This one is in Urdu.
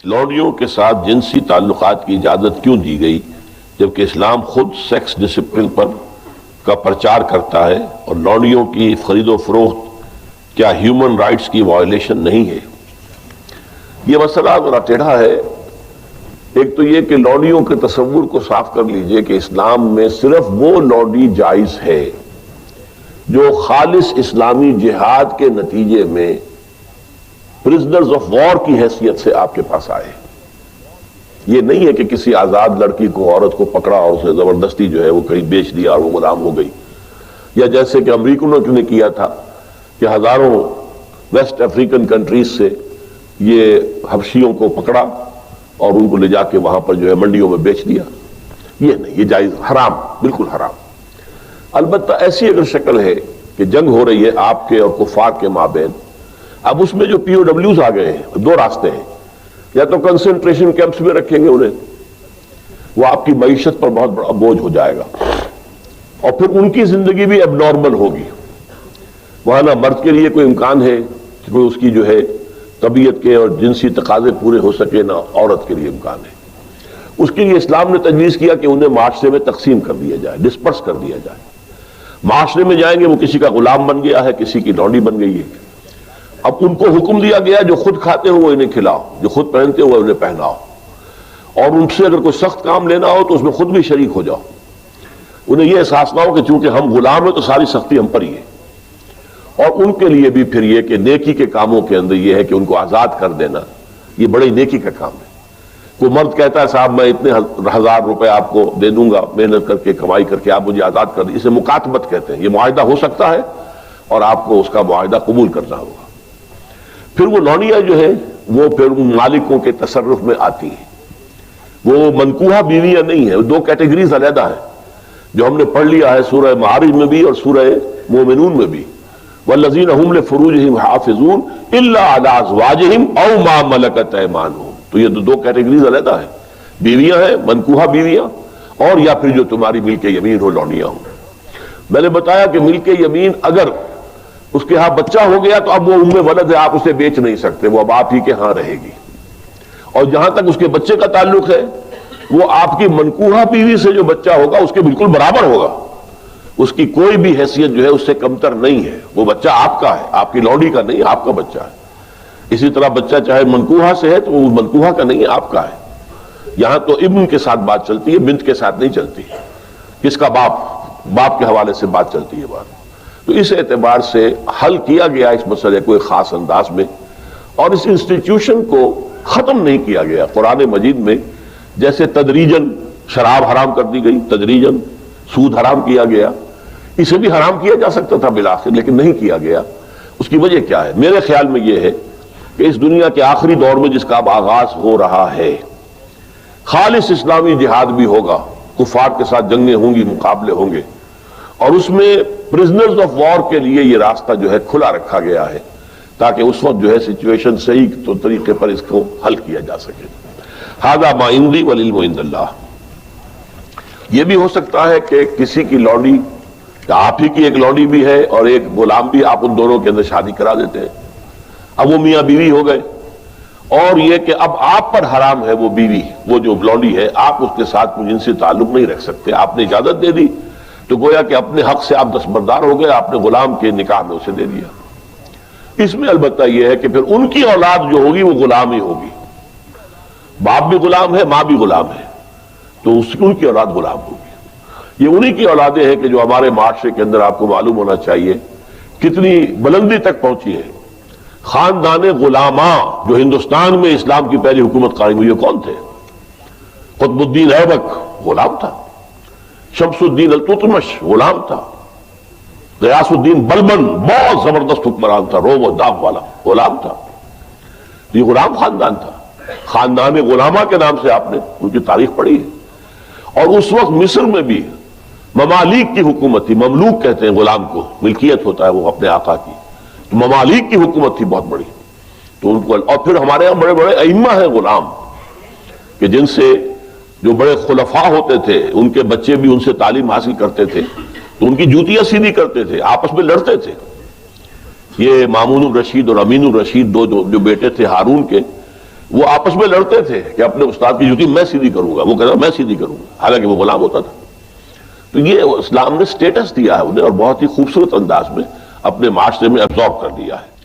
لونڈیوں کے ساتھ جنسی تعلقات کی اجازت کیوں دی گئی جبکہ اسلام خود سیکس ڈسپلن کا پرچار کرتا ہے، اور لونڈیوں کی خرید و فروخت کیا ہیومن رائٹس کی وائلیشن نہیں ہے؟ یہ مسئلہ ذرا ٹیڑھا ہے۔ ایک تو یہ کہ لونڈیوں کے تصور کو صاف کر لیجئے کہ اسلام میں صرف وہ لونڈی جائز ہے جو خالص اسلامی جہاد کے نتیجے میں پرزنرز آف وار کی حیثیت سے آپ کے پاس آئے۔ یہ نہیں ہے کہ کسی آزاد لڑکی کو، عورت کو پکڑا اور اسے زبردستی جو ہے وہ کہیں بیچ دیا اور وہ غلام ہو گئی، یا جیسے کہ امریکنوں نے کیا تھا کہ ہزاروں ویسٹ افریقن کنٹریز سے یہ حبشیوں کو پکڑا اور ان کو لے جا کے وہاں پر جو ہے منڈیوں میں بیچ دیا۔ یہ نہیں، یہ جائز، حرام، بالکل حرام۔ البتہ ایسی اگر شکل ہے کہ جنگ ہو رہی ہے آپ کے اور کفار کے مابین، اب اس میں جو پی او ڈبلیوز آ گئے ہیں، دو راستے ہیں، یا تو کنسنٹریشن کیمپس میں رکھیں گے انہیں، وہ آپ کی معیشت پر بہت بڑا بوجھ ہو جائے گا، اور پھر ان کی زندگی بھی اب نارمل ہوگی۔ وہاں نہ مرد کے لیے کوئی امکان ہے کہ کوئی اس کی جو ہے طبیعت کے اور جنسی تقاضے پورے ہو سکے، نہ عورت کے لیے امکان ہے۔ اس کے لیے اسلام نے تجویز کیا کہ انہیں معاشرے میں تقسیم کر دیا جائے، ڈسپرس کر دیا جائے۔ معاشرے میں جائیں گے وہ کسی کا غلام بن گیا ہے، کسی کی لونڈی بن گئی ہے۔ اب ان کو حکم دیا گیا جو خود کھاتے ہو وہ انہیں کھلاؤ، جو خود پہنتے ہو انہیں پہناؤ، اور ان سے اگر کوئی سخت کام لینا ہو تو اس میں خود بھی شریک ہو جاؤ۔ انہیں یہ احساس نہ ہو کہ چونکہ ہم غلام ہیں تو ساری سختی ہم پر ہی ہے۔ اور ان کے لیے بھی پھر یہ کہ نیکی کے کاموں کے اندر یہ ہے کہ ان کو آزاد کر دینا، یہ بڑی نیکی کا کام ہے۔ کوئی مرد کہتا ہے صاحب میں اتنے 1000 روپے آپ کو دے دوں گا محنت کر کے، کمائی کر کے، آپ مجھے آزاد کر دیں، اسے مکاتبت کہتے ہیں۔ یہ معاہدہ ہو سکتا ہے اور آپ کو اس کا معاہدہ قبول کرنا ہوگا۔ پھر وہ لونڈیاں جو ہیں وہ پھر ان مالکوں کے تصرف میں آتی ہیں۔ وہ منکوحہ بیویاں نہیں ہیں، دو کیٹیگریز علیحدہ ہیں جو ہم نے پڑھ لیا ہے سورہ معارج میں بھی اور سورہ مومنون میں بھی۔ والذین هم لفروجہم حافظون الا علی ازواجہم او ما ملکت ایمانہم، تو یہ دو کیٹیگریز علیحدہ ہیں، بیویاں ہیں، منکوحہ بیویاں، اور یا پھر جو تمہاری ملک یمین ہو، لونڈیاں ہوں۔ میں نے بتایا کہ ملک یمین اگر اس کے ہاں بچہ ہو گیا تو اب وہ ام ولد ہے، آپ اسے بیچ نہیں سکتے، وہ اب آپ ہی کے ہاں رہے گی۔ اور جہاں تک اس کے بچے کا تعلق ہے وہ آپ کی منکوحہ بیوی سے جو بچہ ہوگا اس کے بالکل برابر ہوگا، اس کی کوئی بھی حیثیت جو ہے اس سے کمتر نہیں ہے۔ وہ بچہ آپ کا ہے، آپ کی لونڈی کا نہیں، آپ کا بچہ ہے۔ اسی طرح بچہ چاہے منکوحہ سے ہے تو وہ منکوحہ کا نہیں ہے، آپ کا ہے۔ یہاں تو ابن کے ساتھ بات چلتی ہے، بنت کے ساتھ نہیں چلتی۔ کس کا باپ کے حوالے سے بات چلتی ہے بات۔ تو اس اعتبار سے حل کیا گیا اس مسئلے کو ایک خاص انداز میں، اور اس انسٹیٹیوشن کو ختم نہیں کیا گیا۔ قرآن مجید میں جیسے تدریجاً شراب حرام کر دی گئی، تدریجاً سود حرام کیا گیا، اسے بھی حرام کیا جا سکتا تھا بالآخر، لیکن نہیں کیا گیا۔ اس کی وجہ کیا ہے؟ میرے خیال میں یہ ہے کہ اس دنیا کے آخری دور میں جس کا اب آغاز ہو رہا ہے، خالص اسلامی جہاد بھی ہوگا، کفار کے ساتھ جنگیں ہوں گی، مقابلے ہوں گے، اور اس میں پرزنرز آف وار کے لیے یہ راستہ جو ہے کھلا رکھا گیا ہے تاکہ اس وقت جو ہے سچویشن صحیح تو طریقے پر اس کو حل کیا جا سکے۔ ھذا ما عندی والعلم عند اللہ۔ یہ بھی ہو سکتا ہے کہ کسی کی لونڈی، آپ ہی کی ایک لونڈی بھی ہے اور ایک غلام بھی، آپ ان دونوں کے اندر شادی کرا دیتے ہیں، اب وہ میاں بیوی ہو گئے، اور یہ کہ اب آپ پر حرام ہے وہ بیوی، وہ جو لونڈی ہے، آپ اس کے ساتھ کوئی جنسی تعلق نہیں رکھ سکتے۔ آپ نے اجازت دے دی تو گویا کہ اپنے حق سے آپ دستبردار ہو گئے، آپ نے غلام کے نکاح میں اسے دے دیا۔ اس میں البتہ یہ ہے کہ پھر ان کی اولاد جو ہوگی وہ غلام ہی ہوگی، باپ بھی غلام ہے، ماں بھی غلام ہے، تو ان کی اولاد غلام ہوگی۔ یہ انہی کی اولادیں ہیں کہ جو ہمارے معاشرے کے اندر آپ کو معلوم ہونا چاہیے کتنی بلندی تک پہنچی ہے۔ خاندان غلاماں جو ہندوستان میں اسلام کی پہلی حکومت قائم ہوئی ہے، کون تھے؟ قطب الدین ایبک غلام تھا، شمس الدین التتمش غلام تھا، غیاث الدین بلبن بہت زبردست حکمران تھا، روم و داغ والا، غلام تھا۔ یہ غلام خاندان تھا، خاندان غلامہ کے نام سے آپ نے ان کی تاریخ پڑھی ہے۔ اور اس وقت مصر میں بھی ممالک کی حکومت تھی، مملوک کہتے ہیں غلام کو، ملکیت ہوتا ہے وہ اپنے آقا کی، تو ممالک کی حکومت تھی بہت بڑی، تو ان کو۔ اور پھر ہمارے یہاں بڑے بڑے ائمہ ہیں غلام، کہ جن سے جو بڑے خلفاء ہوتے تھے ان کے بچے بھی ان سے تعلیم حاصل کرتے تھے، تو ان کی جوتیاں سیدھی کرتے تھے، آپس میں لڑتے تھے۔ یہ مامون الرشید اور امین الرشید دو جو بیٹے تھے ہارون کے، وہ آپس میں لڑتے تھے کہ اپنے استاد کی جوتی میں سیدھی کروں گا، وہ کہتا میں سیدھی کروں گا، حالانکہ وہ غلام ہوتا تھا۔ تو یہ اسلام نے سٹیٹس دیا ہے انہیں، اور بہت ہی خوبصورت انداز میں اپنے معاشرے میں ابزارب کر لیا ہے۔